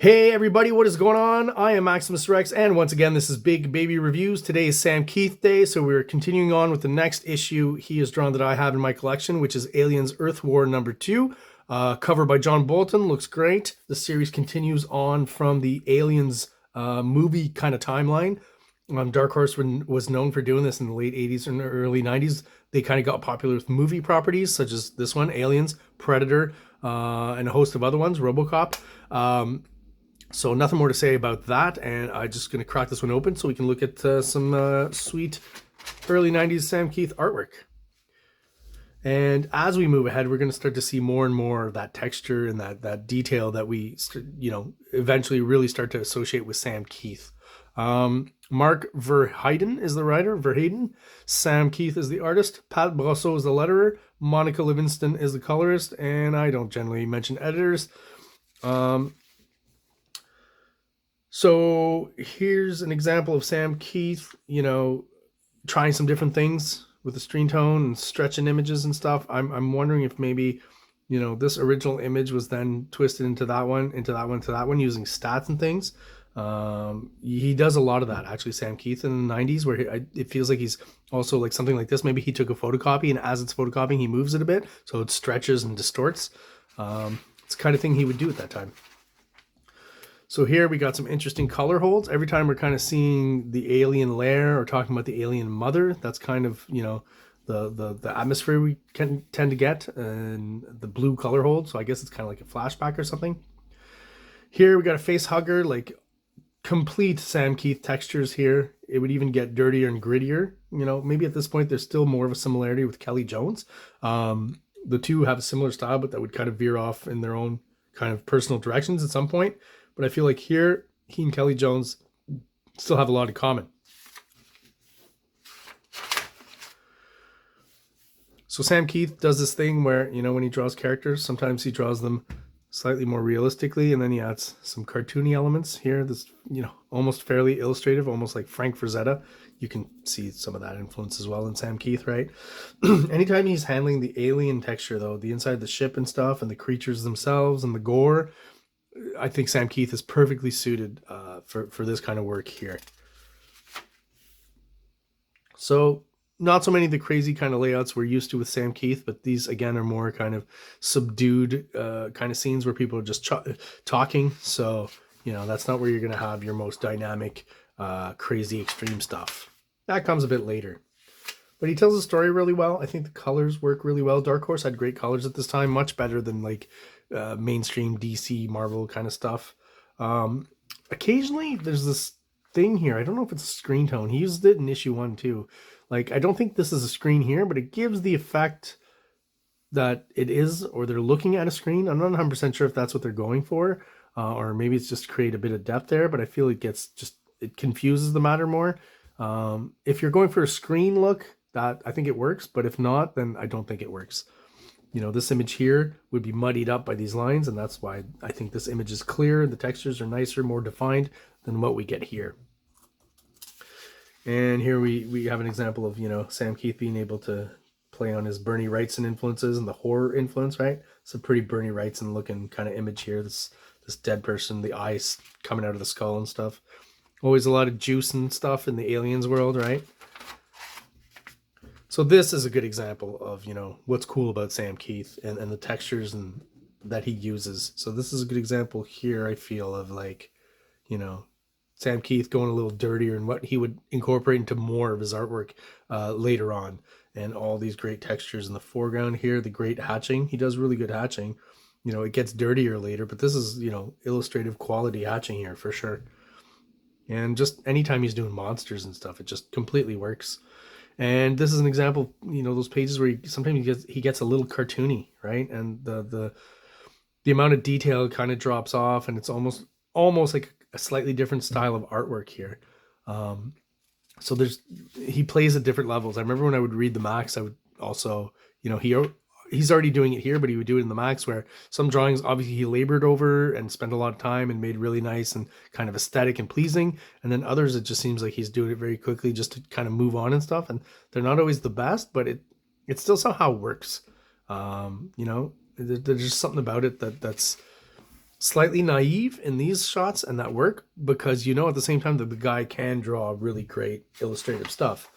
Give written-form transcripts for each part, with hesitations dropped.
Hey everybody, what is going on? I am Maximus Rex, and once again, this is Big Baby Reviews. Today is Sam Keith Day, so we're continuing on with the next issue he has drawn that I have in my collection, which is Aliens Earth War #2. Cover by John Bolton, looks great. The series continues on from the Aliens movie kind of timeline. Dark Horse was known for doing this in the late 80s and early 90s. They kind of got popular with movie properties, such as this one, Aliens, Predator, and a host of other ones, RoboCop. So nothing more to say about that, and I'm just going to crack this one open so we can look at some sweet early 90s Sam Keith artwork. And as we move ahead, we're going to start to see more and more of that texture and that detail that we, eventually really start to associate with Sam Keith. Mark Verheiden is the writer, Verheiden. Sam Keith is the artist. Pat Brosseau is the letterer. Monica Livingston is the colorist, and I don't generally mention editors. So here's an example of Sam Keith, trying some different things with the screen tone and stretching images and stuff. I'm wondering if maybe, this original image was then twisted into that one, into that one using stats and things. He does a lot of that, actually, Sam Keith in the 90s, where it feels like he's also like something like this. Maybe he took a photocopy, and as it's photocopying, he moves it a bit, so it stretches and distorts. It's the kind of thing he would do at that time. So here we got some interesting color holds. Every time we're kind of seeing the alien lair or talking about the alien mother, that's kind of, the atmosphere we can tend to get, and the blue color hold. So I guess it's kind of like a flashback or something. Here we got a face hugger, like complete Sam Keith textures here. It would even get dirtier and grittier. Maybe at this point there's still more of a similarity with Kelly Jones. The two have a similar style, but that would kind of veer off in their own kind of personal directions at some point. But I feel like here, he and Kelly Jones still have a lot in common. So Sam Keith does this thing where, when he draws characters, sometimes he draws them slightly more realistically, and then he adds some cartoony elements here. This, almost fairly illustrative, almost like Frank Frazetta. You can see some of that influence as well in Sam Keith, right? Anytime he's handling the alien texture, though, the inside of the ship and stuff, and the creatures themselves, and the gore, I think Sam Keith is perfectly suited for this kind of work here. So not so many of the crazy kind of layouts we're used to with Sam Keith, but these again are more kind of subdued kind of scenes where people are just talking. So, that's not where you're going to have your most dynamic, crazy extreme stuff. That comes a bit later. But he tells the story really well. I think the colors work really well. Dark Horse had great colors at this time, much better than like mainstream DC Marvel kind of stuff. Occasionally there's this thing here. I don't know if it's a screen tone. He used it in issue 1 too. Like, I don't think this is a screen here, but it gives the effect that it is, or they're looking at a screen. I'm not 100% sure if that's what they're going for, or maybe it's just to create a bit of depth there, but I feel it confuses the matter more. If you're going for a screen look, that I think it works, but if not, then I don't think it works. This image here would be muddied up by these lines, and that's why I think this image is clear. The textures are nicer, more defined than what we get here. And here we have an example of, Sam Keith being able to play on his Bernie Wrightson influences and the horror influence, right? It's a pretty Bernie Wrightson looking kind of image here. This dead person, the eyes coming out of the skull and stuff. Always a lot of juice and stuff in the aliens world, right? So this is a good example of, what's cool about Sam Keith and the textures and that he uses. So this is a good example here, I feel, of like, Sam Keith going a little dirtier and what he would incorporate into more of his artwork later on. And all these great textures in the foreground here, the great hatching. He does really good hatching. It gets dirtier later, but this is, illustrative quality hatching here for sure. And just anytime he's doing monsters and stuff, it just completely works. And this is an example, those pages where sometimes he gets a little cartoony, right? And the amount of detail kind of drops off, and it's almost like a slightly different style of artwork here. So he plays at different levels. I remember when I would read the Max, I would also, he's already doing it here, but he would do it in the Max, where some drawings obviously he labored over and spent a lot of time and made really nice and kind of aesthetic and pleasing, and then others it just seems like he's doing it very quickly just to kind of move on and stuff, and they're not always the best, but it still somehow works. There's just something about it that's slightly naive in these shots and that work, because you know at the same time that the guy can draw really great illustrative stuff.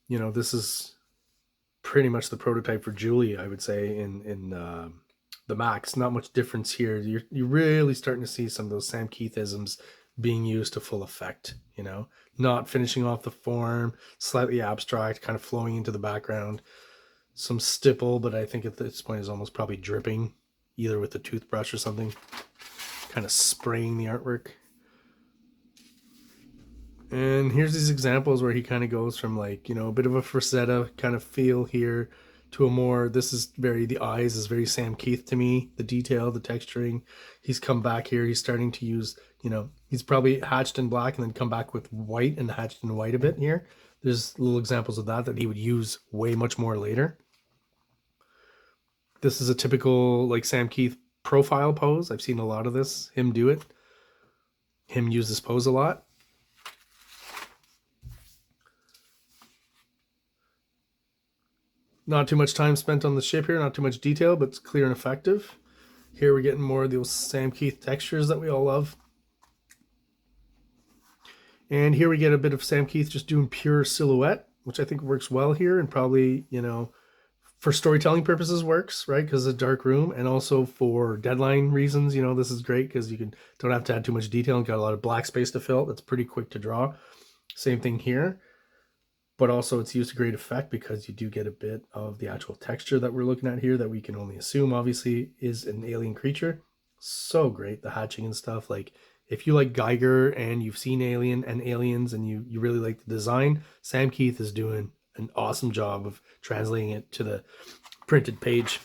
You know, this is pretty much the prototype for Julie, I would say, in the Max. Not much difference here. You're really starting to see some of those Sam Keithisms being used to full effect, you know, not finishing off the form, slightly abstract, kind of flowing into the background. Some stipple, but I think at this point is almost probably dripping, either with a toothbrush or something, kind of spraying the artwork. And here's these examples where he kind of goes from, like, you know, a bit of a Frazetta kind of feel here to a more, this is very, the eyes is very Sam Keith to me, the detail, the texturing. He's come back here, he's starting to use, you know, he's probably hatched in black and then come back with white and hatched in white a bit here. There's little examples of that he would use way much more later. This is a typical, like, Sam Keith profile pose. I've seen a lot of this, him do it, him use this pose a lot. Not too much time spent on the ship here, not too much detail, but it's clear and effective. Here we're getting more of those Sam Keith textures that we all love. And here we get a bit of Sam Keith just doing pure silhouette, which I think works well here, and probably, you know, for storytelling purposes works, right? Because it's a dark room, and also for deadline reasons, you know, this is great because you don't have to add too much detail and got a lot of black space to fill. That's pretty quick to draw. Same thing here. But also it's used to great effect because you do get a bit of the actual texture that we're looking at here that we can only assume obviously is an alien creature. So great, the hatching and stuff. Like, if you like Geiger and you've seen Alien and Aliens and you really like the design, Sam Keith is doing an awesome job of translating it to the printed page.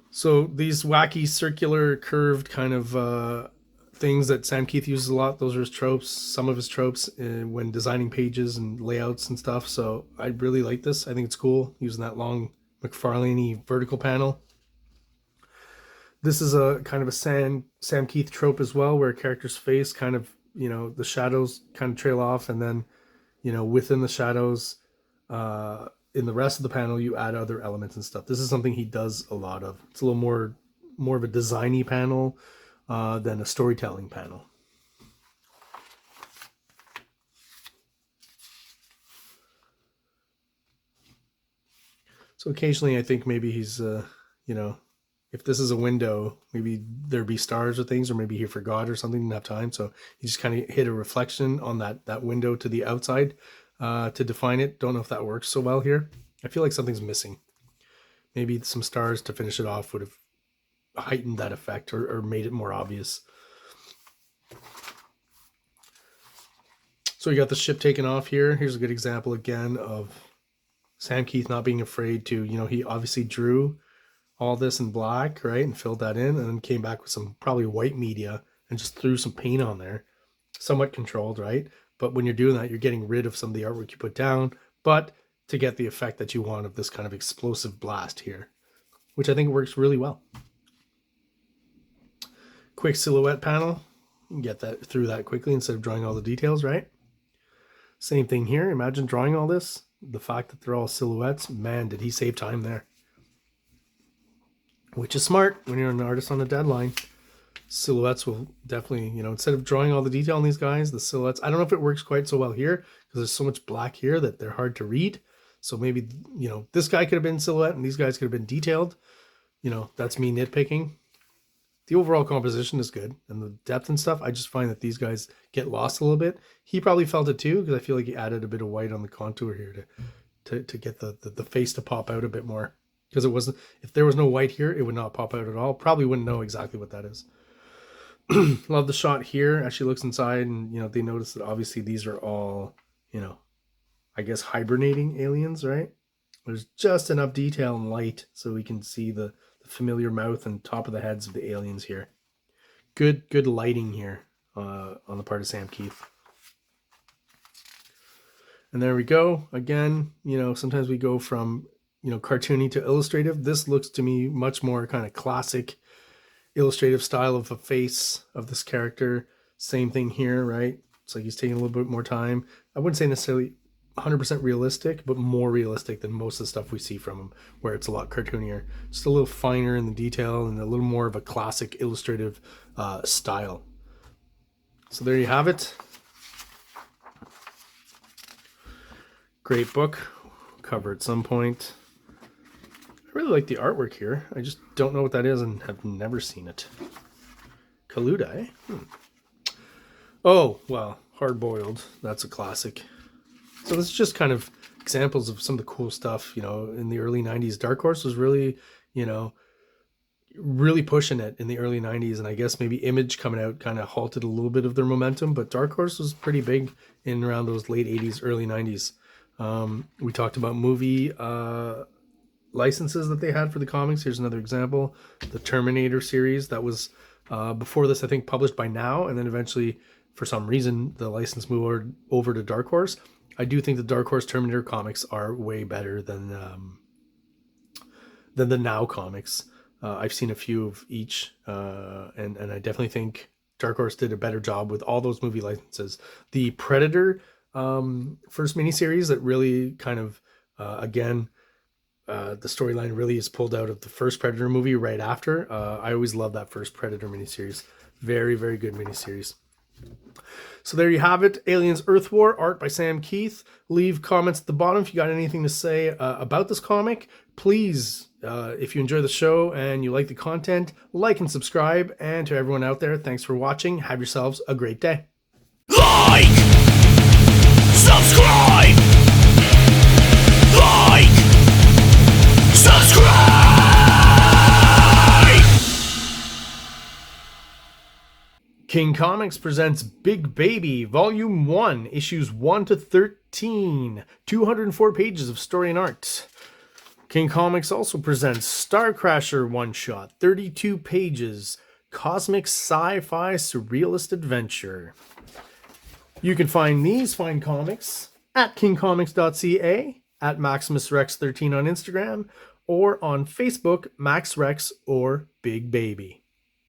So these wacky circular curved kind of things that Sam Keith uses a lot, those are his tropes, some of his tropes when designing pages and layouts and stuff. So I really like this. I think it's cool using that long McFarlane-y vertical panel. This is a kind of a Sam Keith trope as well, where a character's face kind of, you know, the shadows kind of trail off, and then, you know, within the shadows, in the rest of the panel, you add other elements and stuff. This is something he does a lot of. It's a little more of a designy panel than a storytelling panel. So occasionally I think maybe he's, you know, if this is a window, maybe there'd be stars or things, or maybe he forgot or something, didn't have time. So he just kind of hit a reflection on that window to the outside to define it. Don't know if that works so well here. I feel like something's missing. Maybe some stars to finish it off would have heightened that effect or made it more obvious. So we got the ship taken off here. Here's a good example again of Sam Keith not being afraid to, you know, he obviously drew all this in black, right, and filled that in, and then came back with some probably white media and just threw some paint on there. Somewhat controlled, right? But when you're doing that, you're getting rid of some of the artwork you put down, but to get the effect that you want of this kind of explosive blast here, which I think works really well. Quick silhouette panel. You can get that through that quickly instead of drawing all the details, right? Same thing here. Imagine drawing all this. The fact that they're all silhouettes, man, did he save time there. Which is smart when you're an artist on a deadline. Silhouettes will definitely, you know, instead of drawing all the detail on these guys, the silhouettes, I don't know if it works quite so well here because there's so much black here that they're hard to read. So maybe, you know, this guy could have been silhouette and these guys could have been detailed. You know, that's me nitpicking. The overall composition is good, and the depth and stuff, I just find that these guys get lost a little bit. He probably felt it too, because I feel like he added a bit of white on the contour here to get the face to pop out a bit more. Because it wasn't, if there was no white here, it would not pop out at all. Probably wouldn't know exactly what that is. Love the shot here. As she looks inside, and, you know, they notice that obviously these are all, you know, I guess hibernating aliens, right? There's just enough detail and light so we can see the familiar mouth and top of the heads of the aliens here. Good lighting here on the part of Sam Keith. And there we go. Again, you know, sometimes we go from, you know, cartoony to illustrative. This looks to me much more kind of classic illustrative style of a face of this character. Same thing here, right? It's like he's taking a little bit more time. I wouldn't say necessarily 100% realistic, but more realistic than most of the stuff we see from him, where it's a lot cartoonier, just a little finer in the detail and a little more of a classic illustrative style. So there you have it. Great book. Cover at some point. I really like the artwork here. I just don't know what that is and have never seen it. Kaluda, eh? Oh, well, Hard Boiled. That's a classic. So this is just kind of examples of some of the cool stuff, you know, in the early 90s. Dark Horse was really, you know, really pushing it in the early 90s. And I guess maybe Image coming out kind of halted a little bit of their momentum. But Dark Horse was pretty big in around those late 80s, early 90s. We talked about movie licenses that they had for the comics. Here's another example. The Terminator series that was before this, I think, published by Now, and then eventually, for some reason, the license moved over to Dark Horse. I do think the Dark Horse Terminator comics are way better than the Now comics. I've seen a few of each, and I definitely think Dark Horse did a better job with all those movie licenses. The Predator first miniseries that really kind of, again, the storyline really is pulled out of the first Predator movie right after. I always love that first Predator miniseries. Very, very good miniseries. So there you have it. Aliens Earth War, art by Sam Keith. Leave comments at the bottom if you got anything to say about this comic. Please, if you enjoy the show and you like the content, like and subscribe. And to everyone out there, thanks for watching. Have yourselves a great day. Like! Subscribe! Like! Subscribe! King Comics presents Big Baby, Volume 1, Issues 1 to 13. 204 pages of story and art. King Comics also presents Star Crasher one-shot, 32 pages, cosmic sci-fi surrealist adventure. You can find these fine comics at kingcomics.ca, at MaximusRex13 on Instagram, or on Facebook, MaxRex or Big Baby.